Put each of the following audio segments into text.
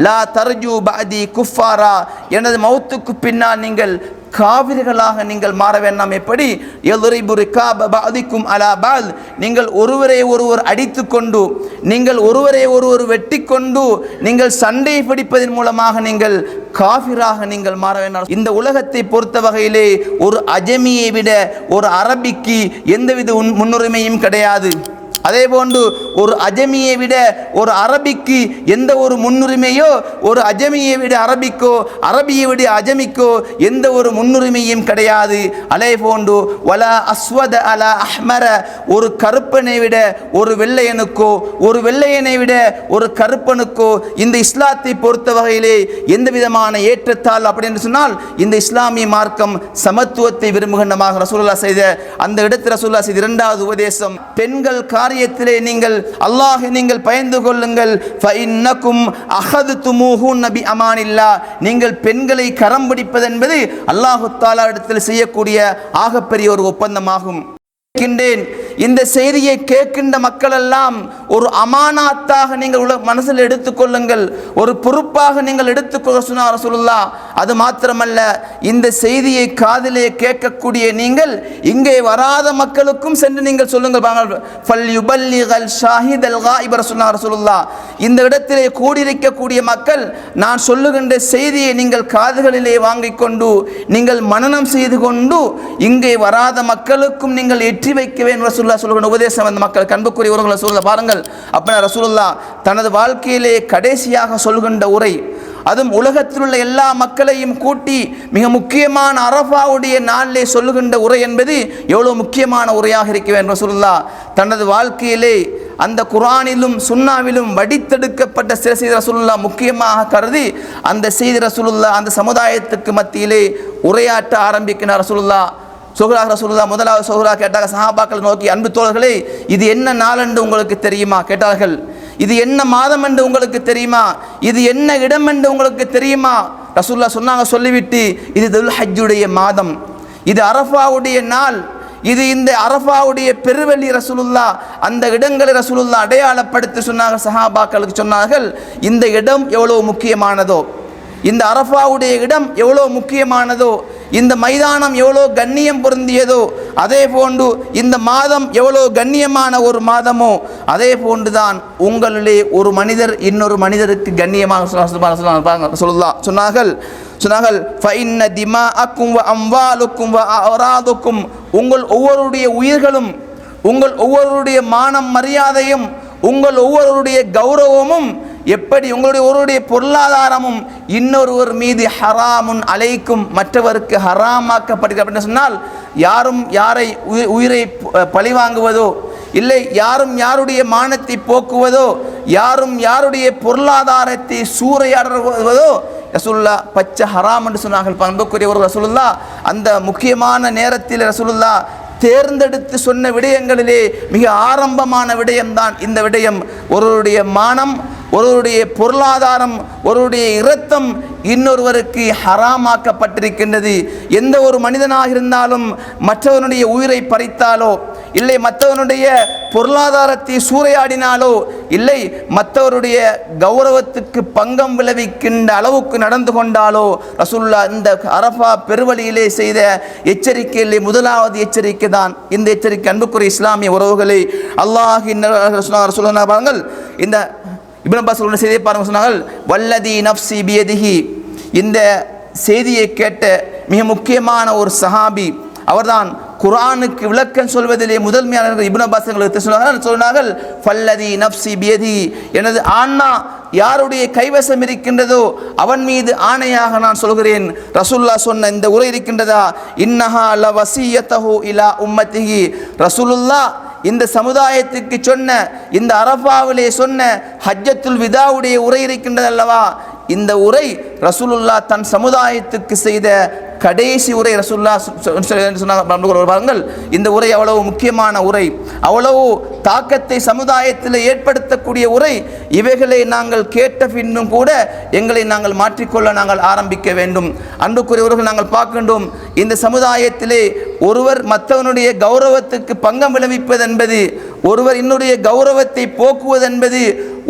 லா தர்ஜு பஅதி குஃபாரா, எனது மௌத்துக்கு பின்னால் நீங்கள் காவிர்களாக நீங்கள் மாற வேண்டாம். எப்படி யضرب ركاب بعضكم على بعض, நீங்கள் ஒருவரை ஒருவர் அடித்து கொண்டு, நீங்கள் ஒருவரை ஒருவர் வெட்டி கொண்டு, நீங்கள் சண்டை பிடிப்பதன் மூலமாக நீங்கள் காஃபிராக நீங்கள் மாற வேண்டாம். இந்த உலகத்தை பொறுத்த வகையிலே ஒரு அஜமியை விட ஒரு அரபிக்கு எந்தவித முன்னுரிமையும் கிடையாது. அதே போன்று ஒரு அஜமியை விட ஒரு அரபிக்கு எந்த ஒரு முன்னுரிமையோ, ஒரு அஜமியை விட அரபிக்கோ, அரபியை விட அஜமிக்கோ எந்த ஒரு முன்னுரிமையும் கிடையாது. அதே போன்று வலா அஸ்வத அலா அஹ்மர, ஒரு கருப்பனை விட ஒரு வெள்ளையனுக்கோ, ஒரு வெள்ளையனை விட ஒரு கருப்பனுக்கோ இந்த இஸ்லாத்தை பொறுத்த வகையிலே எந்த விதமான ஏற்றத்தால் அப்படின்னு சொன்னால் இந்த இஸ்லாமிய மார்க்கம் சமத்துவத்தை விரும்புகின்றமாக ரசூலுல்லாஹ் செய்த அந்த இடத்தில் ரசூலுல்லாஹ் செய்த இரண்டாவது உபதேசம், பெண்கள் காரியத்திலே நீங்கள் அல்லாஹ்வை நீங்கள் பயந்து கொள்ளுங்கள். ஃபஇன்னகும் அஹதுதுமூஹுன்ன பிஅமானில்லா, நீங்கள் பெண்களை கரம் பிடிப்பது என்பது அல்லாஹ் தஆலா இடத்தில் செய்யக்கூடிய ஆகப்பெரிய ஒரு ஒப்பந்தமாகும். இந்த செய்தியை கேட்கின்ற மக்கள் எல்லாம் ஒரு அமானாத்தாக நீங்கள் மனசில் எடுத்துக்கொள்ளுங்கள், ஒரு பொறுப்பாக நீங்கள் எடுத்துக்கொள்ள சொன்னார் ரசூலுல்லாஹ். அது மாத்திரமல்ல, இந்த செய்தியை காதிலே கேட்கக்கூடிய நீங்கள் இங்கே வராத மக்களுக்கும் சென்று நீங்கள் சொல்லுங்கள். ரசூலுல்லாஹ், இந்த இடத்திலே கூடியிருக்கக்கூடிய மக்கள் நான் சொல்லுகின்ற செய்தியை நீங்கள் காதுகளிலே வாங்கிக் கொண்டு நீங்கள் மனனம் செய்து கொண்டு இங்கே வராத மக்களுக்கும் நீங்கள் எற்றி வைக்க வேண்டும். ரசூலுல்லாஹ் சொல்லுகின்ற உபதேசம் அந்த மக்கள் கண்புக்குரியவர்களை சொல்ல பாருங்கள். அப்படின்னா ரசூலுல்லாஹ் தனது வாழ்க்கையிலே கடைசியாக சொல்கின்ற உரை, அதுவும் உலகத்தில் உள்ள எல்லா மக்களையும் கூட்டி மிக முக்கியமான அரஃபாவுடைய நாளிலே சொல்லுகின்ற உரை என்பது எவ்வளவு முக்கியமான உரையாக இருக்க வேண்டும். ரசூலுல்லாஹ் தனது வாழ்க்கையிலே அந்த குர்ஆனிலும் சுன்னாவிலும் வடித்தெடுக்கப்பட்ட சில செய்தி ரசூலுல்லாஹ் முக்கியமாக கருதி அந்த செய்தி ரசூலுல்லாஹ் அந்த சமுதாயத்துக்கு மத்தியிலே உரையாற்ற ஆரம்பிக்கிறார். ரசூலுல்லாஹ் முதலாவது சூரா கேட்டாங்க. சஹாபாக்கள் நோக்கி, அன்பு தோழர்களே, இது என்ன நாள் என்று உங்களுக்கு தெரியுமா கேட்டார்கள். இது என்ன மாதம் என்று உங்களுக்கு தெரியுமா? இது என்ன இடம் என்று உங்களுக்கு தெரியுமா? ரசூலுல்லாஹ் சொன்னாங்க. சொல்லிவிட்டு, இது துல்ஹஜ்ஜுடைய மாதம், இது அரஃபாவுடைய நாள், இது இந்த அரஃபாவுடைய பெருவெளி. ரசூலுல்லாஹ் அந்த இடங்களை ரசூலுல்லாஹ் அடையாளப்படுத்தி சொன்னாங்க. சஹாபாக்களுக்கு சொன்னார்கள், இந்த இடம் எவ்வளவு முக்கியமானதோ, இந்த அரஃபாவுடைய இடம் எவ்வளவு முக்கியமானதோ, இந்த மைதானம் எவ்வளோ கண்ணியம் பொருந்தியதோ, அதே போன்று இந்த மாதம் எவ்வளோ கண்ணியமான ஒரு மாதமோ, அதே போன்றுதான் உங்களிலே ஒரு மனிதர் இன்னொரு மனிதருக்கு கண்ணியமாக சொன்னார்கள். ஃபஇன்ன திமாஅக்கும் வ அம்வாலுக்கும் வ அராதுக்கும், உங்கள் ஒவ்வொருடைய உயிர்களும், உங்கள் ஒவ்வொருடைய மானம் மரியாதையும், உங்கள் ஒவ்வொருடைய கௌரவமும், எப்படி உங்களுடைய ஒருவருடைய பொருளாதாரமும் இன்னொருவர் மீது ஹராமுன் அலைக்கும், மற்றவருக்கு ஹராமாக்கப்படுகிறது அப்படின்னு சொன்னால், யாரும் யாரை உயிரை பழிவாங்குவதோ, இல்லை யாரும் யாருடைய மானத்தை போக்குவதோ, யாரும் யாருடைய பொருளாதாரத்தை சூறையாடுவதோ ரசூலுல்லாஹ் பச்சை ஹராம் என்று சொன்னார்கள். பண்புக்குரிய ஒரு ரசூலுல்லாஹ் அந்த முக்கியமான நேரத்தில் ரசூலுல்லாஹ் தேர்ந்தெடுத்து சொன்ன விடயங்களிலே மிக ஆரம்பமான விடயம்தான் இந்த விடயம். ஒருவருடைய மானம், ஒருவருடைய பொருளாதாரம், ஒருவருடைய இரத்தம் இன்னொருவருக்கு ஹராமாக்கப்பட்டிருக்கின்றது. எந்த ஒரு மனிதனாக இருந்தாலும் மற்றவனுடைய உயிரை பறித்தாலோ, இல்லை மற்றவனுடைய பொருளாதாரத்தை சூறையாடினாலோ, இல்லை மற்றவருடைய கௌரவத்துக்கு பங்கம் விளைவிக்கின்ற அளவுக்கு நடந்து கொண்டாலோ, ரசூலுல்லாஹ் இந்த அரஃபா பெருவழியிலே செய்த எச்சரிக்கையிலே முதலாவது எச்சரிக்கை தான் இந்த எச்சரிக்கை. அன்புக்குரிய இஸ்லாமிய உறவுகளை அல்லாஹ்வின் ரசூலுல்லாஹ் பாருங்கள், இந்த இப்னு அப்பாஸ் சொல்ற செய்தியை பாருங்க. சொன்னார்கள், வல்லதி நஃப்சி பியதிஹி, இந்த செய்தியை கேட்ட மிக முக்கியமான ஒரு சஹாபி, அவர்தான் குர்ஆனுக்கு விளக்கம் சொல்வதிலே முதன்மையானவர்கள். இப்னு அப்பாஸ் சொன்னார்கள், ஃபல்லதி நஃப்சி பியதிஹி, எனது ஆன்மா யாருடைய கைவசம் இருக்கின்றதோ அவன் மீது ஆணையாக நான் சொல்கிறேன். ரசூலுல்லாஹ் சொன்ன இந்த உரை இருக்கின்றதா, இன்னஹா லவசியத்தஹு இலா உம்மத்திஹி, ரசூலுல்லாஹ் இந்த சமுதாயத்துக்கு சொன்ன, இந்த அரஃபாவிலே சொன்ன ஹஜ்ஜத்துல் விதாவுடைய உரை இருக்கின்றது அல்லவா, இந்த உரை ரசூலுல்லாஹ் தன் சமுதாயத்துக்கு செய்த கடைசி உரை. ரசூலுல்லாஹ் சொன்னார்கள், இந்த உரை அவ்வளவு முக்கியமான உரை, அவ்வளவு தாக்கத்தை சமுதாயத்தில் ஏற்படுத்தக்கூடிய உரை. இவைகளை நாங்கள் கேட்ட பின்னும் கூட எங்களை நாங்கள் மாற்றிக்கொள்ள நாங்கள் ஆரம்பிக்க வேண்டும். அன்புக்குரியவர்கள், நாங்கள் பார்க்கின்றோம், இந்த சமுதாயத்திலே ஒருவர் மற்றவனுடைய கௌரவத்துக்கு பங்கம் விளைவிப்பது என்பது, ஒருவர் இன்னுடைய கௌரவத்தை போக்குவது என்பது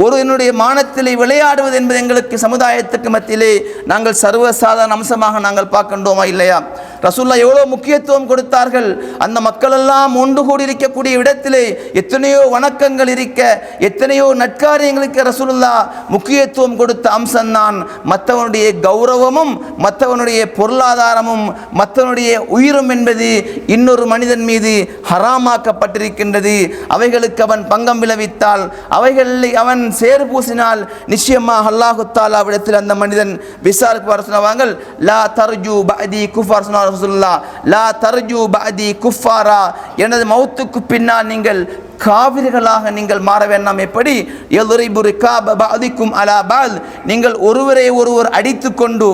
ஒருவனுடைய மானத்திலே விளையாடுவது என்பது எங்களுக்கு சமுதாயத்துக்கு மத்தியிலே நாங்கள் சர்வசாதாரண அம்சமாக நாங்கள் பார்க்கின்றோமா இல்லையா? ரசூலுல்லாஹ் எவ்வளோ முக்கியத்துவம் கொடுத்தார்கள். அந்த மக்கள் எல்லாம் ஒன்று கூடி இருக்கக்கூடிய இடத்திலே எத்தனையோ வணக்கங்கள் இருக்க, எத்தனையோ நற்காரியங்களுக்கு ரசூலுல்லாஹ் முக்கியத்துவம் கொடுத்த அம்சம்தான் மற்றவனுடைய கௌரவமும் மற்றவனுடைய பொருளாதாரமும் மற்றவனுடைய உயிரும் என்பது இன்னொரு மனிதன் மீது ஹராமாக்கப்பட்டிருக்கின்றது. அவைகளுக்கு அவன் பங்கம் விளைவித்தால், அவைகளை அவன் சேறு பூசினால் நிச்சயமாக அல்லாஹு தஆலாவிடத்தில் அந்த மனிதன் விசாரிப்பார். சொன்னாங்க, லா தர்ஜு பஅதி குஃபார். ரசூலுல்லாஹ், லா தர்ஜு பஅதி குஃபாரா, எனது மௌத்துக்கு பின்னால் நீங்கள் காவிர்களாக நீங்கள் மாற வேண்டாம். எப்படி? யதுரிபு ரிகாப பஅதிக்கும் அலா பஅத், நீங்கள் ஒருவரை ஒருவர் அடித்து கொண்டு,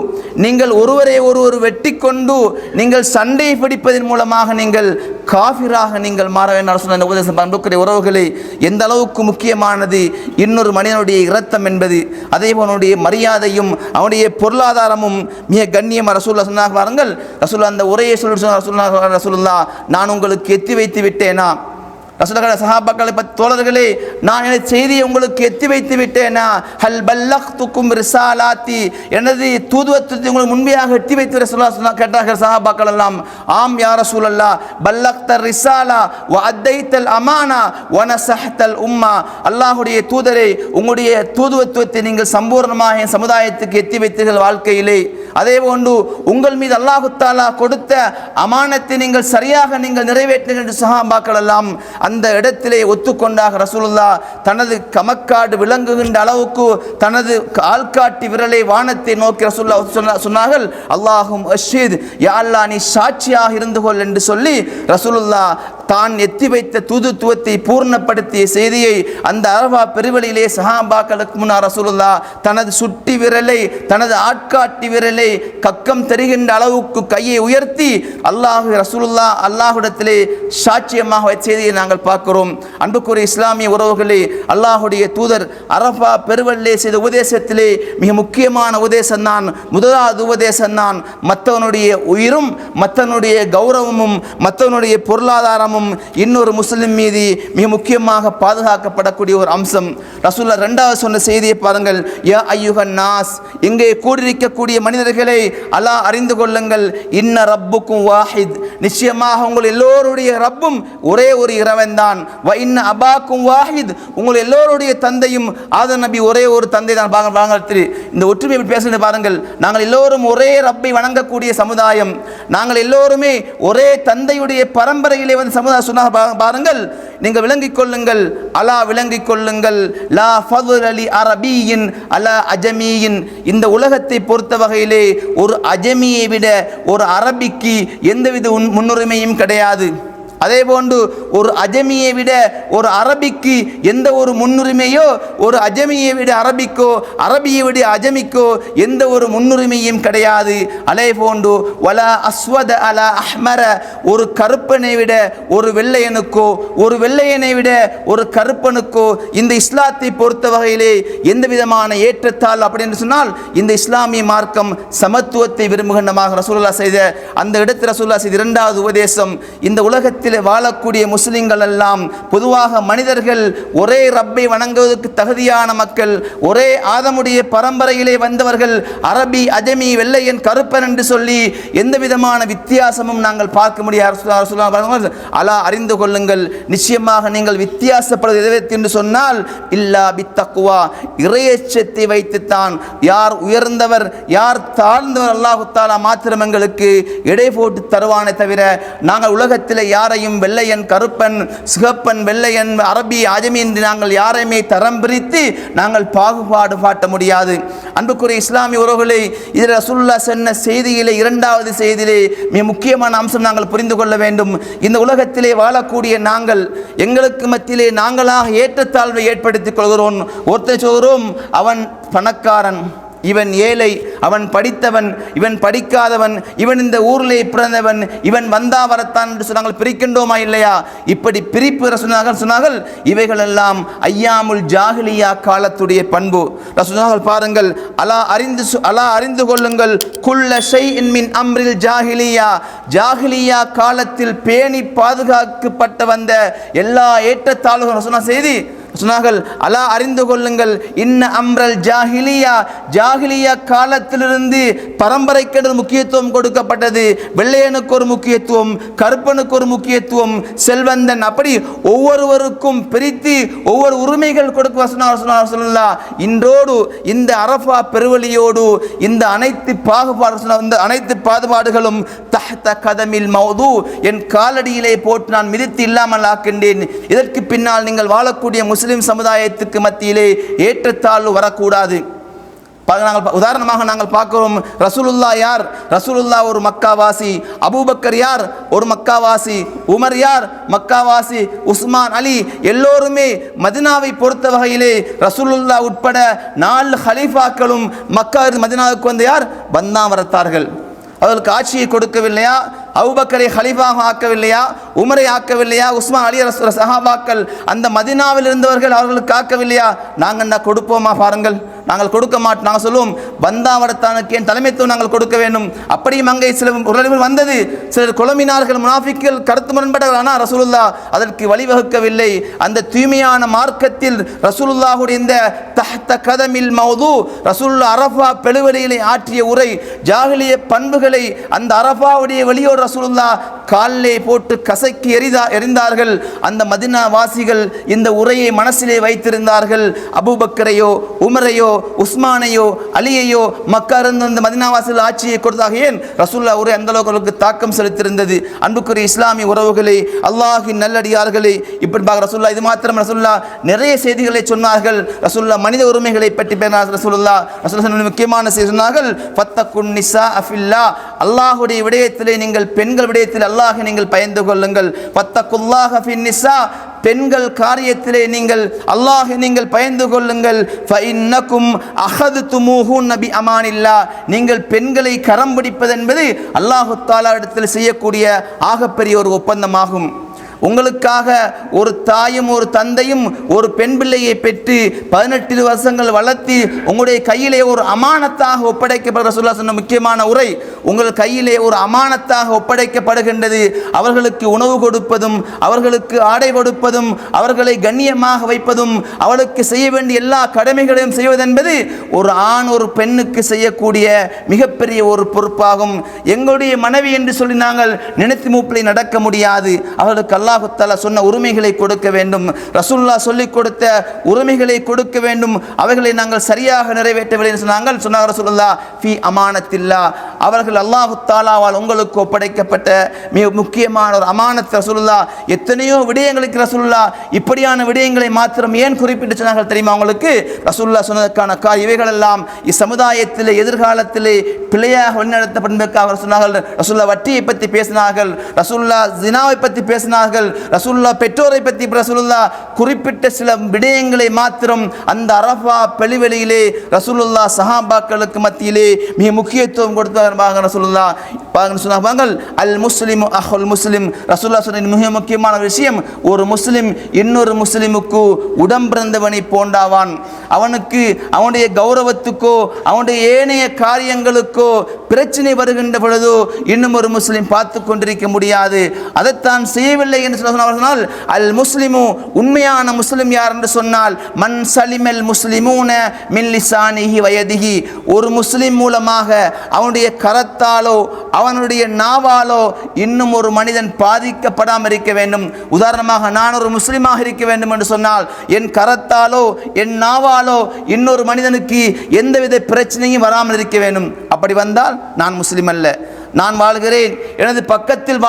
நீங்கள் ஒருவரை ஒருவர் வெட்டி கொண்டு, நீங்கள் சண்டை பிடிப்பதன் மூலமாக நீங்கள் காஃபிராக நீங்கள் மாற வேண்டாம் சொன்ன உபதேசம். அன்புக்குரிய உறவுகளை எந்த அளவுக்கு முக்கியமானது இன்னொரு மனிதனுடைய இரத்தம் என்பது, அதே அவனுடைய மரியாதையும் அவனுடைய பொருளாதாரமும் மிக கண்ணியமாக ரசூலுல்லாஹ் சொன்னாங்க. பாருங்கள், ரசூலுல்லாஹ் அந்த உரையை சொல்லி ரசூலுல்லாஹ், நான் உங்களுக்கு எத்தி வைத்து விட்டேனா? ரசூலுல்லாஹ் சஹாபாக்களை பற்றி, தோழர்களே, நான் எனது செய்தியை உங்களுக்கு எத்தி வைத்து விட்டேனா? ஹல் பல்லக்துக்கும் ரிசாலாத்தி, எனது தூதுவத்தை உங்களுக்கு முன்மையாக எத்தி வைத்து ரசூலுல்லாஹ் கேட்டார்கள் சஹாபாக்கள் எல்லாம். ஆம் யா ரசூலல்லாஹ், பல்லக்த ரிசாலா வ அத்தைத்தல் அமானா வ நஸஹ்தல் உம்மா, அல்லாஹ்வுடைய தூதரே, உங்களுடைய தூதுவத்துவத்தை நீங்கள் சம்பூர்ணமாக என் சமுதாயத்துக்கு எத்தி வைத்தீர்கள் வாழ்க்கையிலே. அதே போன்று உங்கள் மீது அல்லாஹு தஆலா கொடுத்த அமானத்தை நீங்கள் சரியாக நீங்கள் நிறைவேற்றுகின்ற சஹாபாக்கள் எல்லாம் அந்த இடத்திலே ஒத்துக்கொண்டாக ரசூலுல்லாஹ் தனது கமக்காடு விளங்குகின்ற அளவுக்கு தனது ஆள்காட்டி விரலை வானத்தை நோக்கி ரசூலுல்லாஹ் சொன்னார்கள், அல்லாஹும் அஷ்ஹித், யா அல்லாஹ் நீ சாட்சியாக இருந்து கொள் என்று சொல்லி ரசூலுல்லாஹ் தான் எத்தி வைத்த தூதுத்துவத்தை பூர்ணப்படுத்திய செய்தியை அந்த அரபா பெருவெளியிலே சஹாபாக்களுக்கு முன்னால் ரசூலுல்லாஹ் தனது சுட்டி விரலை, தனது ஆட்காட்டி விரலை கக்கம் தெரிகின்ற அளவுக்கு கையை உயர்த்தி அல்லாஹ் ரசூலுல்லாஹ் அல்லாஹ்விடத்திலே சாட்சியமாக வைத்த செய்தியை நாங்கள் பார்க்கிறோம். அன்புக்குரிய இஸ்லாமிய உறவுகளே, அல்லாஹுடைய தூதர் அரபா பெருவெளியிலே செய்த உபதேசத்திலே மிக முக்கியமான உபதேசம் தான், முதலாவது உபதேசம் தான் மற்றவனுடைய உயிரும் மற்றவனுடைய கௌரவமும் மற்றவனுடைய பொருளாதாரமும் இன்னொரு முஸ்லிம் மீது மிக முக்கியமாக பாதுகாக்கப்படக்கூடிய ஒரு அம்சம். ரசூலுல்லாஹ் இரண்டாவது சொன்ன செய்தியை பாருங்கள், யா அய்யுஹன் நாஸ், இங்கே கூடியிருக்கக்கூடிய மனிதர்களை அல்லாஹ் அறிந்து கொள்ளுங்கள், இன்ன ரப்புக்கும் வாஹித், நிச்சயமாக உங்கள் எல்லோருடைய ரப்பும் ஒரே ஒரு இறைவன் தான். வ இன்ன அபாக்கும் வாஹித், உங்கள் எல்லோருடைய தந்தையும் ஆதம் நபி ஒரே ஒரு தந்தை தான். இந்த ஒற்றுமை பேசுகிற பாருங்கள், நாங்கள் எல்லோரும் ஒரே ரப்பை வணங்கக்கூடிய சமுதாயம், நாங்கள் எல்லோருமே ஒரே தந்தையுடைய பரம்பரையிலே வந்து சமுதாயம் சொன்னாங்க. பாருங்கள், நீங்கள் விளங்கிக் கொள்ளுங்கள், அலா விளங்கிக் கொள்ளுங்கள், லா ஃபதுல் அலி அரபியின் அலா அஜமியின், இந்த உலகத்தை பொறுத்த வகையிலே ஒரு அஜமியை விட ஒரு அரபிக்கு எந்தவித முன்னுரிமையும் கிடையாது. அதே போன்று ஒரு அஜமியை விட ஒரு அரபிக்கு எந்த ஒரு முன்னுரிமையோ, ஒரு அஜமியை விட அரபிக்கோ அரபியை விட அஜமிக்கோ எந்த ஒரு முன்னுரிமையும் கிடையாது. அதே போன்று வலா அஸ்வத அலா அஹ்மர, ஒரு கருப்பனை விட ஒரு வெள்ளையனுக்கோ ஒரு வெள்ளையனை விட ஒரு கருப்பனுக்கோ இந்த இஸ்லாத்தை பொறுத்த வகையிலே எந்த விதமான ஏற்றத்தால் அப்படின்னு சொன்னால் இந்த இஸ்லாமிய மார்க்கம் சமத்துவத்தை விரும்புகின்றமாக ரசூலுல்லாஹ் செய்த அந்த இடத்தில் ரசூலுல்லாஹ் செய்த இரண்டாவது உபதேசம், இந்த உலகத்தில் வாழக்கூடிய முஸ்லிம்கள் எல்லாம் பொதுவாக மனிதர்கள் ஒரே ரப்பை வணங்குவதற்கு தகுதியான மக்கள், ஒரே ஆதமுடைய பரம்பரையிலே வந்தவர்கள், அரபி அஜமி வெள்ளையன் கருப்பன் என்று சொல்லி எந்த விதமான வித்தியாசமும் நாங்கள் பார்க்க முடியாது. அலா அறிந்து கொள்ளுங்கள், நிச்சயமாக நீங்கள் வித்தியாசப்படுவது என்று சொன்னால் இல்லா பித்தக்குவா, இறையச்சத்தை வைத்துத்தான். யார் உயர்ந்தவர் யார் தாழ்ந்தவர் அல்லாஹு தஆலா மாத்திரம் எங்களுக்கு எடை போட்டு தருவானே தவிர நாங்கள் உலகத்தில் யாரையும் வெள்ளையன் கருப்பன் சிகப்பன் வெள்ளையன் அரபி அஜமி என்று நாங்கள் யாரையுமே தரம் பிரித்து நாங்கள் பாகுபாடு காட்ட முடியாது. அன்புக்குரிய இஸ்லாமிய உறவுகளை, இதில் ரசூலுல்லாஹ் சொன்ன செய்தியிலே இரண்டாவது செய்தியிலே மிக முக்கியமான அம்சம் நாங்கள் புரிந்து கொள்ள வேண்டும். இந்த உலகத்திலே வாழக்கூடிய நாங்கள் எங்களுக்கு மத்தியிலே நாங்களாக ஏற்றத்தாழ்வை ஏற்படுத்திக் கொள்கிறோம். ஒருத்தர் சொல்கிறோம் அவன் பணக்காரன், இவன் ஏழை, அவன் படித்தவன், இவன் படிக்காதவன், இவன் இந்த ஊரிலே பிறந்தவன், இவன் வந்தா வரத்தான் என்று சொன்னாங்கள். பிரிக்கின்றோமா இல்லையா? இப்படி பிரிப்பு சொன்னார்கள். இவைகள் எல்லாம் ஐயாமுல் ஜாஹிலியா காலத்துடைய பண்பு. ரசூலுல்லாஹ் பாருங்கள், அலா அறிந்து கொள்ளுங்கள், குல்ல ஷைஇன் மின் அம்ரில் ஜாஹிலியா, ஜாஹிலியா காலத்தில் பேணி பாதுகாக்கப்பட்டு வந்த எல்லா ஏற்றத்தாழ்வுகளும் ரசூலுல்லாஹ் செய்தி சொன்னார்கள், அலா அறிந்து கொள்ளுங்கள், இன்ன அம்ரல் ஜாஹிலியா காலத்திலிருந்து பரம்பரைக்கு முக்கியத்துவம் கொடுக்கப்பட்டது. வெள்ளையனுக்கு ஒரு முக்கியத்துவம், கருப்பனுக்கு ஒரு முக்கியத்துவம், செல்வந்தன், அப்படி ஒவ்வொருவருக்கும் பிரித்து ஒவ்வொரு உரிமைகள் கொடுக்க சொல்லலாம். இன்றோடு இந்த அரஃபா பெருவழியோடு இந்த அனைத்து பாகுபாடுகளும் தஹ்த கதமில் மௌது, என் காலடியிலே போட்டு நான் மிதித்து இல்லாமல் ஆக்கின்றேன். இதற்கு பின்னால் நீங்கள் வாழக்கூடிய முஸ்லிம் சமுதாயத்துக்கு மத்தியிலே ஏற்றத்தாழ்வு வரக்கூடாது. உதாரணமாக நாங்கள் பார்க்கிறோம், ரசூலுல்லா யார்? ரசூலுல்லா ஒரு மக்காவாசி. அபூபக்கர் யார்? ஒரு மக்காவாசி. உமர் யார்? மக்காவாசி. உஸ்மான், அலி எல்லோருமே மதினாவை பொறுத்த வகையிலே ரசூலுல்லா உட்பட 4 ஹலீஃபாக்களும் மக்கா மதினாவுக்கு வந்து யார் வந்தாமரத்தார்கள். அவர்களுக்கு ஆட்சியை கொடுக்கவில்லையா? அபூபக்கரை ஹலீஃபாக ஆக்கவில்லையா? உமரை ஆக்கவில்லையா? உஸ்மான், அலி சஹாபாக்கள் அந்த மதினாவில் இருந்தவர்கள் அவர்களுக்கு ஆக்கவில்லையா? நாங்கள் கொடுப்போமா? பாருங்கள், நாங்கள் கொடுக்க மாட்டோம். நாங்கள் சொல்லுவோம், வந்தாவரத்தானுக்கு என் தலைமைத்துவம் நாங்கள் கொடுக்க வேண்டும். அப்படியும் அங்கே சில உறவுகள் வந்தது, சிலர் குழம்பினார்கள், முனாஃபிக்கள் கருத்து முரண்பட்டவர்கள். ஆனால் ரசூலுல்லா அதற்கு வழிவகுக்கவில்லை. அந்த தூய்மையான மார்க்கத்தில் ரசூலுல்லாஹுடைய இந்த தஹ்த கதமில் மௌது, ரசூலுல்லா அரஃபா பெருவழியிலே ஆற்றிய உரை, ஜாஹிலிய பண்புகளை அந்த அரஃபாவுடைய வெளியோடு ரசூலுல்லா காலிலே போட்டு கசக்கி எறிந்தார்கள். அந்த மதினா வாசிகள் இந்த உரையை மனசிலே வைத்திருந்தார்கள். அபூபக்கரையோ உமரையோ உஸ்மானையோ அலியையோ மக்கா இருந்த அந்த மதினாவாசிகள் ஆட்சியை கொடுத்தாக. ஏன்? ரசூலுல்லா உரை அந்த அளவுக்கு தாக்கம் செலுத்தியிருந்தது. அன்புக்குரிய இஸ்லாமிய உறவுகளே, அல்லாஹின் நல்லடியார்களே, இப்படி ரசூலுல்லா இது மாத்திரம் ரசூலுல்லா நிறைய செய்திகளை சொன்னார்கள். ரசூலுல்லா மனித உரிமைகளை பற்றி பேசினார். ரசூலுல்லா முக்கியமான செய்தி சொன்னார்கள், ஃபத்தகுன் நிஸா ஃபில்லா, அல்லாஹ்வுடைய விடயத்திலே நீங்கள் பெண்கள் விடயத்தில் அல்லாஹ் நீங்கள் பயந்து கொள்ளுங்கள். ஃபத்தகுல்லாஹ ஃபின் நிஸா, பெண்கள் காரியத்திலே நீங்கள் அல்லாஹ் நீங்கள் பயந்து கொள்ளுங்கள். ஃபஇன்னகும் அஹதுதுமூஹுன்ன பி அமானில்லா, நீங்கள் பெண்களை கரம் பிடிப்பது என்பது அல்லாஹ் தஆலா இடத்தில் செய்யக்கூடிய ஆகப்பெரிய ஒரு ஒப்பந்தமாகும். உங்களுக்காக ஒரு தாயும் ஒரு தந்தையும் ஒரு பெண் பிள்ளையை பெற்று 18 வருஷங்கள் வளர்த்தி உங்களுடைய கையிலே ஒரு அமானத்தாக ஒப்படைக்கப்படுற ரசூலுல்லாஹ் சொன்ன முக்கியமான உரை, உங்கள் கையிலே ஒரு அமானத்தாக ஒப்படைக்கப்படுகின்றது. அவர்களுக்கு உணவு கொடுப்பதும், அவர்களுக்கு ஆடை கொடுப்பதும், அவர்களை கண்ணியமாக வைப்பதும், அவளுக்கு செய்ய வேண்டிய எல்லா கடமைகளையும் செய்வதென்பது ஒரு ஆண் ஒரு பெண்ணுக்கு செய்யக்கூடிய மிகப்பெரிய ஒரு பொறுப்பாகும். எங்களுடைய மனைவி என்று சொல்லி நாங்கள் நினைத்து மூப்பிலை நடக்க முடியாது. அவர்களுக்கு அல்லாஹ் தஆலா சொன்ன உரிமைகளை கொடுக்க வேண்டும். ரசூலுல்லாஹ் சொல்லிக் கொடுத்த உரிமைகளை கொடுக்க வேண்டும். அவைகளை நாங்கள் சரியாக நிறைவேற்றவில்லை என்று சொன்னாங்க. ரசூலுல்லாஹ் ஃபீ அமானத்தில்லா, அவர்கள் அல்லாஹ் தஆலாவால் உங்களுக்கு ஒப்படைக்கப்பட்ட மிக முக்கியமான ஒரு அமானத். ரசூலுல்லாஹ் எத்தனையோ விடயங்களுக்கு ரசூலுல்லாஹ் இப்படியான விடயங்களை மாத்திரம் ஏன் குறிப்பிட்டு சொன்னார்கள் தெரியுமா உங்களுக்கு? ரசூலுல்லாஹ் சொன்னதற்கான இவைகள் எல்லாம் இச்சமுதாயத்திலே எதிர்காலத்திலே பிழையாக வழிநடத்தப்படுவதற்காக அவர் சொன்னார்கள். ரசூலுல்லாஹ் வட்டியை பற்றி பேசினார்கள், ரசூலுல்லாஹ் ஜினாவை பற்றி பேசினார்கள், ரசூலுல்லாஹ் பெற்றோரை பற்றி ரசூலுல்லாஹ் குறிப்பிட்ட சில விடயங்களை மாத்திரம் அந்த அரஃபா பெருவெளியிலே ரசூலுல்லாஹ் சஹாபாக்களுக்கு மத்தியிலே மிக முக்கியத்துவம் கொடுத்ததாக ரசூலுல்லாஹ் சொன்னார்கள். அல் முஸ்லிமு அஹுல் முஸ்லிம், ரசூலுல்லாஹ் சொன்ன மிக முக்கியமான விஷயம், ஒரு முஸ்லிம் இன்னொரு முஸ்லிமுக்கு உடம்பிறந்தவனை போன்றாவான். அவனுக்கு அவனுடைய கௌரவத்துக்கோ அவனுடைய ஏனைய காரியங்களுக்கோ பிரச்சனை வருகின்ற பொழுதோ இன்னும் ஒரு முஸ்லிம் பார்த்து கொண்டிருக்க முடியாது. அதைத்தான் செய்யவில்லை என்று சொன்னால், அல் முஸ்லிமு, உண்மையான முஸ்லிம் யார் என்று சொன்னால், மன் சலிமல் முஸ்லிமூன மின் லிசானிஹி வயதிஹி, ஒரு முஸ்லிம் மூலமாக அவனுடைய கரத்தாலோ அவனுடைய நாவாலோ இன்னும் ஒரு மனிதன் பாதிக்கப்படாமல் இருக்க வேண்டும். உதாரணமாக நான் ஒரு முஸ்லிமாக இருக்க வேண்டும் என்று சொன்னால், என் கரத்தாலோ என் நாவாலோ இன்னொரு மனிதனுக்கு எந்தவித பிரச்சனையும் வராமல் இருக்க வேண்டும். அப்படி வந்தால் நான் முஸ்லிம் அல்ல. நான் வாழ்கிறேன், எனது பக்கத்தில்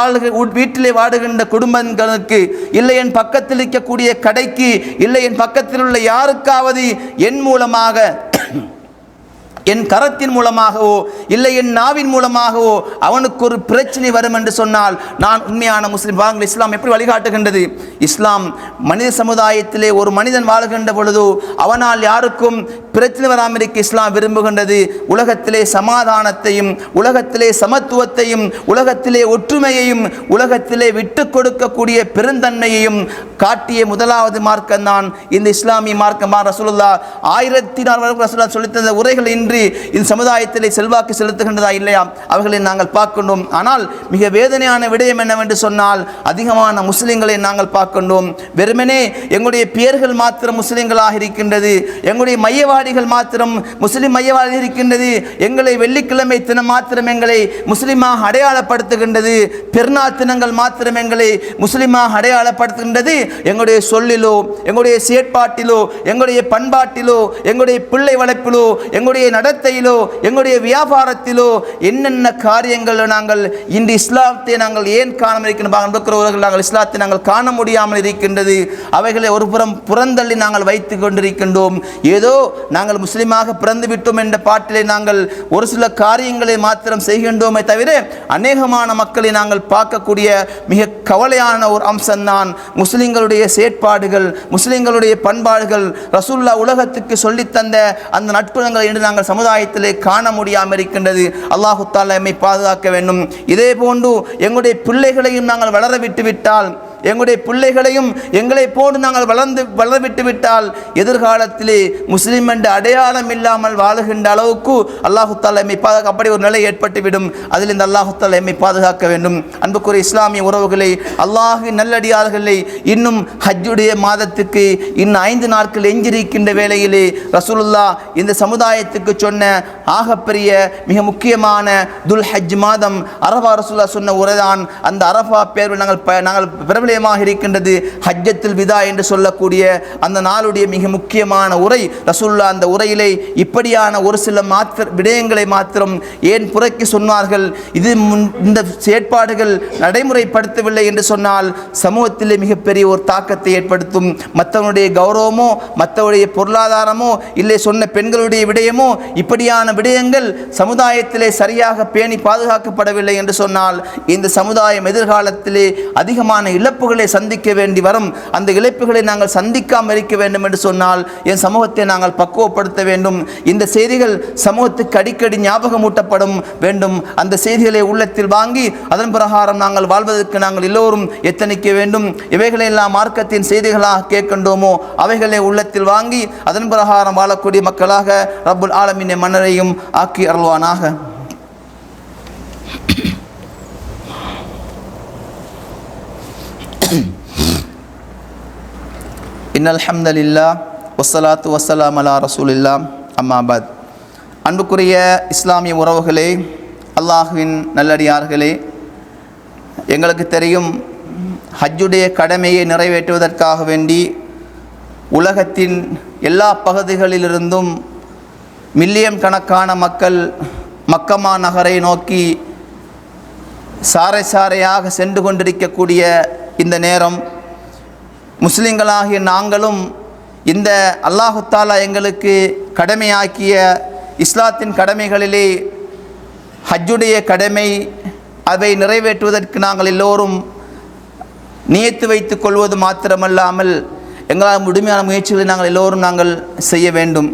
வீட்டிலே வாடுகின்ற குடும்பங்களுக்கு, இல்லை என் பக்கத்தில் இருக்கக்கூடிய கடைக்கு, இல்லை என் பக்கத்தில் உள்ள யாருக்காவது என் மூலமாக, என் கரத்தின் மூலமாகவோ இல்லை என் நாவின் மூலமாகவோ அவனுக்கு ஒரு பிரச்சனை வரும் என்று சொன்னால் நான் உண்மையான முஸ்லிம். வாங்கள் இஸ்லாம் எப்படி வழிகாட்டுகின்றது? இஸ்லாம் மனித சமுதாயத்திலே ஒரு மனிதன் வாழ்கின்ற பொழுதோ அவனால் யாருக்கும் பிரச்சனை வராமல் இருக்க இஸ்லாம் விரும்புகின்றது. உலகத்திலே சமாதானத்தையும், உலகத்திலே சமத்துவத்தையும், உலகத்திலே ஒற்றுமையையும், உலகத்திலே விட்டு கொடுக்கக்கூடிய பெருந்தன்மையையும் காட்டிய முதலாவது மார்க்கம் தான் இந்த இஸ்லாமிய மார்க்கம். ரசூலுல்லாஹ் 1400 ரசூலுல்லாஹ் சொல்லித்தந்த உரைகள் இன்று இன்று இந்த சமுதாயத்திலே செல்வாக்கு செலுத்துகின்றதா இல்லையா அவர்களை நாங்கள் பார்க்கின்றோம். ஆனால் மிக வேதனையான விடயம் என்னவென்று சொன்னால் அதிகமான முஸ்லிம்களை நாங்கள் பார்க்கின்றோம். வெறுமனே எங்களுடைய பெயர்கள் மாத்திரம் முஸ்லிம்களாக இருக்கின்றது, எங்களுடைய மையவாடிகள் மாத்திரம் முஸ்லிம் மையவாடி இருக்கின்றது, எங்களை வெள்ளிக்கிழமை தினம் மாத்திரம் எங்களை முஸ்லிமாக அடையாளப்படுத்துகின்றது, பெருநாள் தினங்கள் மாத்திரம் எங்களை முஸ்லிமாக அடையாளப்படுத்துகின்றது. எங்களுடைய சொல்லிலோ எங்களுடைய செயற்பாட்டிலோ எங்களுடைய பண்பாட்டிலோ எங்களுடைய பிள்ளை வளர்ப்பிலோ எங்களுடைய நடத்தையிலோ எங்களுடைய வியாபாரத்திலோ என்னென்ன காரியங்கள் நாங்கள் இன்று இஸ்லாத்தை நாங்கள் ஏன் காணாமல் இருக்கின்றவர்கள் நாங்கள் இஸ்லாத்தை நாங்கள் காண முடியாமல் இருக்கின்றது. அவைகளை ஒரு புறம் புறந்தள்ளி நாங்கள் வைத்து கொண்டிருக்கின்றோம். ஏதோ நாங்கள் முஸ்லிமாக பிறந்து விட்டோம் என்ற பாட்டிலே நாங்கள் ஒரு சில காரியங்களை மாத்திரம் செய்கின்றோமே தவிர அநேகமான மக்களை நாங்கள் பார்க்கக்கூடிய மிக கவலையான ஒரு அம்சம்தான் முஸ்லிம்களுடைய செயற்பாடுகள், முஸ்லிம்களுடைய பண்பாடுகள், ரசூலுல்லாஹ் உலகத்துக்கு சொல்லித்தந்த அந்த நட்புணங்களை என்று நாங்கள் சமுதாயத்திலே காண முடியாமல் இருக்கின்றது. அல்லாஹு தஆலா எம்மை பாதுகாக்க வேண்டும். இதே போன்று எங்களுடைய பிள்ளைகளையும் நாங்கள் வளர விட்டுவிட்டால், எங்களுடைய பிள்ளைகளையும் எங்களை போன்று நாங்கள் வளர்விட்டு விட்டால் எதிர்காலத்திலே முஸ்லிம் என்ற அடையாளம் இல்லாமல் வாழுகின்ற அளவுக்கு அல்லாஹு தஆலா எம்மை பாதுகாக்க அப்படி ஒரு நிலை ஏற்பட்டுவிடும். அதில் இந்த அல்லாஹு தஆலா எம்மை பாதுகாக்க வேண்டும். அன்புக்குரிய இஸ்லாமிய உறவுகளை, அல்லாஹ்வின் நல்லடியார்களை, இன்னும் ஹஜ்ஜுடைய மாதத்துக்கு இன்னும் 5 நாட்கள் எஞ்சிருக்கின்ற வேளையிலே ரசூலுல்லாஹ் இந்த சமுதாயத்துக்கு சொன்ன ஆகப்பெரிய மிக முக்கியமான துல் ஹஜ் மாதம் அரஃபா ரசூலுல்லாஹ் சொன்ன உரைதான். அந்த அரஃபா பேர் நாங்கள் பிரபல இருக்கின்றது. ஹஜ்ஜத்துல் விதா என்று சொல்லக்கூடிய அந்த நாளுடைய மிக முக்கியமான உரை ரசூலுல்லாஹ் அந்த உரையிலே இப்படியான ஒரு சில விடயங்களை மாத்திரம் ஏன் புறக்கி சொன்னார்கள். இது இந்த செயற்பாடுகள் நடைமுறைப்படுத்தவில்லை என்று சொன்னால் சமூகத்திலே மிகப்பெரிய ஒரு தாக்கத்தை ஏற்படுத்தும். மற்றவனுடைய கௌரவமோ மற்றவருடைய பொருளாதாரமோ இல்லை சொன்ன பெண்களுடைய விடயமோ இப்படியான விடயங்கள் சமுதாயத்திலே சரியாக பேணி பாதுகாக்கப்படவில்லை என்று சொன்னால் இந்த சமுதாயம் எதிர்காலத்திலே அதிகமான இழப்புகளை சந்திக்க வேண்டி வரும். அந்த இழப்புகளை நாங்கள் சந்திக்காமல் இருக்க வேண்டும் என்று சொன்னால் என் சமூகத்தை நாங்கள் பக்குவப்படுத்த வேண்டும். இந்த செய்திகள் சமூகத்துக்கு அடிக்கடி ஞாபகமூட்டப்படும் வேண்டும். அந்த செய்திகளை உள்ளத்தில் வாங்கி அதன் பிரகாரம் நாங்கள் வாழ்வதற்கு நாங்கள் எல்லோரும் எத்தனிக்க வேண்டும். இவைகளை எல்லாம் மார்க்கத்தின் செய்திகளாக கேட்கின்றோமோ அவைகளை உள்ளத்தில் வாங்கி அதன் பிரகாரம் வாழக்கூடிய மக்களாக ரப்புல் ஆலமீன் மன்னரையும் ஆக்கி அருள்வானாக. இன்னல் ஹம்தலில்லாஹ் வஸ்ஸலாத்து வஸ்ஸலாம் அலா ரசூலில்லாஹ் அம்மா பாத். அன்புக்குரிய இஸ்லாமிய உறவுகளே, அல்லாஹ்வின் நல்லடியார்களே, எங்களுக்கு தெரியும் ஹஜ்ஜுடைய கடமையை நிறைவேற்றுவதற்காக வேண்டி உலகத்தின் எல்லா பகுதிகளிலிருந்தும் மில்லியன் கணக்கான மக்கள் மக்கமா நகரை நோக்கி சாறை சாறையாக சென்று கொண்டிருக்கக்கூடிய இந்த நேரம் முஸ்லிம்களாகிய நாங்களும் இந்த அல்லாஹு தஆலா எங்களுக்கு கடமையாக்கிய இஸ்லாத்தின் கடமைகளிலே ஹஜ்ஜுடைய கடமை அதை நிறைவேற்றுவதற்கு நாங்கள் எல்லோரும் நியத்து வைத்து கொள்வது மாத்திரமல்லாமல் எங்களால் முழுமையான முயற்சிகளை நாங்கள் எல்லோரும் நாங்கள் செய்ய வேண்டும்.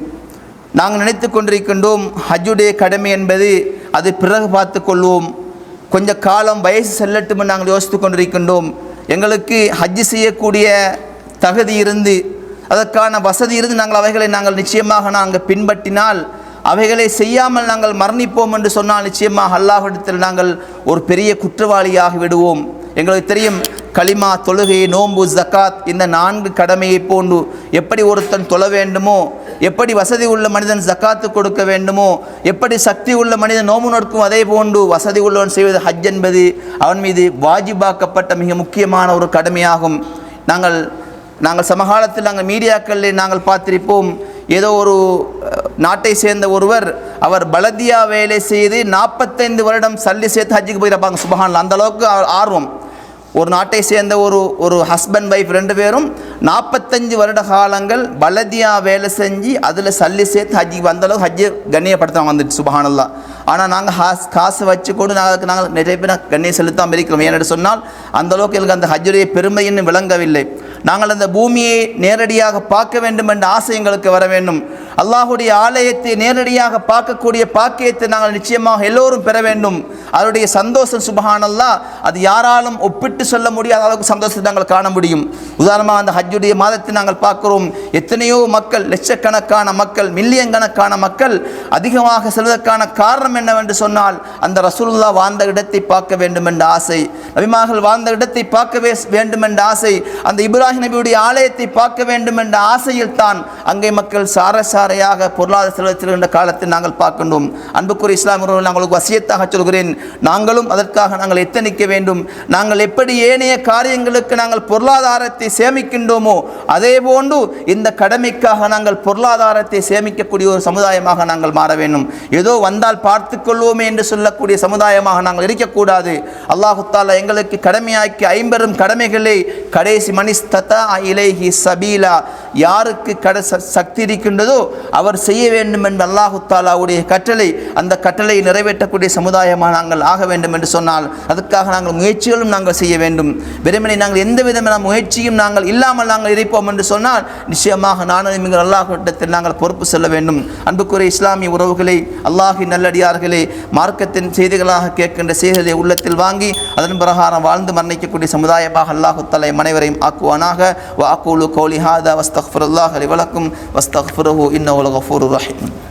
நாங்கள் நினைத்து கொண்டிருக்கின்றோம் ஹஜ்ஜுடைய கடமை என்பது அது பிறகு பார்த்து கொள்வோம், கொஞ்ச காலம் வயசு செல்லட்டும் நாங்கள் யோசித்து கொண்டிருக்கின்றோம். எங்களுக்கு ஹஜ்ஜு செய்யக்கூடிய தகுதி இருந்து அதற்கான வசதி இருந்து நாங்கள் அவைகளை நாங்கள் நிச்சயமாக நாங்கள் பின்பற்றினால் அவைகளை செய்யாமல் நாங்கள் மரணிப்போம் என்று சொன்னால் நிச்சயமாக அல்லாஹ்விடத்தில் நாங்கள் ஒரு பெரிய குற்றவாளியாகி விடுவோம். எங்களுக்கு தெரியும் கலிமா, தொழுகை, நோன்பு, ஜக்காத் இந்த 4 கடமையை போன்று எப்படி ஒருத்தன் தொழ வேண்டுமோ, எப்படி வசதி உள்ள மனிதன் ஜக்காத்து கொடுக்க வேண்டுமோ, எப்படி சக்தி உள்ள மனிதன் நோம்பு நோக்கும் அதே போன்று வசதி உள்ளவன் செய்வது ஹஜ் என்பது அவன் மீது வாஜிபாக்கப்பட்ட மிக முக்கியமான ஒரு கடமையாகும். நாங்கள் சமகாலத்தில் நாங்கள் மீடியாக்களில் நாங்கள் பார்த்திருப்போம், ஏதோ ஒரு நாட்டை சேர்ந்த ஒருவர் அவர் பலதியா வேலை செய்து 45 வருடம் சல்லி சேர்த்து ஹஜ்ஜுக்கு போயிருப்பாங்க. சுபஹானல்லாஹ், அந்த அளவுக்கு ஆர்வம். ஒரு நாட்டை சேர்ந்த ஒரு ஹஸ்பண்ட் ஒய்ஃப் 2 பேரும் 45 வருட காலங்கள் பலதியா வேலை செஞ்சு அதில் சல்லி சேர்த்து ஹஜ்ஜுக்கு வந்தளவுக்கு ஹஜ்ஜு கண்ணியப்படுத்துவாங்க வந்துட்டு. சுபஹானல்லாஹ். ஆனால் நாங்கள் காசு வச்சு கொண்டு நாங்கள் நிறைய பேர் கண்ணியம் செலுத்தாமல் இருக்கிறோம். ஏன்னு சொன்னால் அந்தளவுக்கு எங்களுக்கு அந்த ஹஜ்ஜுடைய பெருமை இன்னும் விளங்கவில்லை. நாங்கள் அந்த பூமியை நேரடியாக பார்க்க வேண்டும் என்ற ஆசை எங்களுக்கு வர வேண்டும். அல்லாஹுடைய ஆலயத்தை நேரடியாக பார்க்கக்கூடிய பாக்கியத்தை நாங்கள் நிச்சயமாக எல்லோரும் பெற வேண்டும். அதனுடைய சந்தோஷம் சுபஹானல்லாஹ் அது யாராலும் ஒப்பிட்டு சொல்ல முடியாத அளவுக்கு சந்தோஷத்தை நாங்கள் காண முடியும். உதாரணமாக அந்த ஹஜ் ஹஜ்ஜுடைய மாதத்தை நாங்கள் பார்க்கிறோம். எத்தனையோ மக்கள், லட்சக்கணக்கான மக்கள், மில்லியன் கணக்கான மக்கள் அதிகமாக செல்வதற்கான காரணம் என்னவென்று சொன்னால் அந்த ரசூலுல்லாஹ் வாழ்ந்த இடத்தை பார்க்க வேண்டும் என்ற ஆசை, நபிமார்கள் வாழ்ந்த இடத்தை பார்க்கவே வேண்டும் என்ற ஆசை, அந்த இப்ராஹிம் நபியுடைய ஆலயத்தை பார்க்க வேண்டும் என்ற ஆசையில் தான் அங்கே மக்கள் சாரையாக பொருளாதார செல்வத்திருக்கின்ற காலத்தில் நாங்கள் பார்க்கின்றோம். அன்புக்குரிய இஸ்லாமியர்கள், நாங்களுக்கு வசியத்தாக சொல்கிறேன், நாங்களும் அதற்காக நாங்கள் எத்தனிக்க வேண்டும். நாங்கள் எப்படி ஏனைய காரியங்களுக்கு நாங்கள் பொருளாதாரத்தை சேமிக்கின்றோமோ அதே போன்று இந்த கடமைக்காக நாங்கள் பொருளாதாரத்தை சேமிக்கக்கூடிய ஒரு சமுதாயமாக நாங்கள் மாற வேண்டும். ஏதோ வந்தால் பார்த்து கொள்வோமே என்று சொல்லக்கூடிய சமுதாயமாக நாங்கள் இருக்கக்கூடாது. அல்லாஹு தஆலா எங்களுக்கு கடமையாக்கி 50 கடமைகளை கடைசி மனிஸ்ததா இலைஹி சபீலா, யாருக்கு சக்தி இருக்கின்றதோ அவர் செய்ய வேண்டும் என்று அல்லாஹு தஆலாவுடைய கட்டளை, அந்த கட்டளையை நிறைவேற்றக்கூடிய சமுதாயமாக நாங்கள் ஆக வேண்டும் என்று சொன்னால் அதற்காக நாங்கள் முயற்சிகளும் நாங்கள் செய்ய வேண்டும். வெறுமனே நாங்கள் எந்த விதமான முயற்சியும் நாங்கள் இல்லாமல் நாங்கள் இருப்போம் என்று சொன்னால் நிச்சயமாக நானும் நீங்கள் அல்லாஹ்விடத்தில் நாங்கள் பொறுப்பு செல்ல வேண்டும். அன்புக்குரிய இஸ்லாமிய உறவுகளை, அல்லாஹின் நல்லடியார்களே, மார்க்கத்தின் செய்திகளாக கேட்கின்ற செய்திகளை உள்ளத்தில் வாங்கி அதன் பிரகாரம் வாழ்ந்து மரணிக்கக்கூடிய சமுதாயமாக அல்லாஹு தஆலா அனைவரையும் ஆக்குவானாக. வ அகூலு கௌலி ஹாதா வஸ்தக்ஃபிருல்லாஹ லி வலக்கும் வஸ்தக்ஃபிருஹு இன்னஹு லகஃபூருர் ரஹீம்.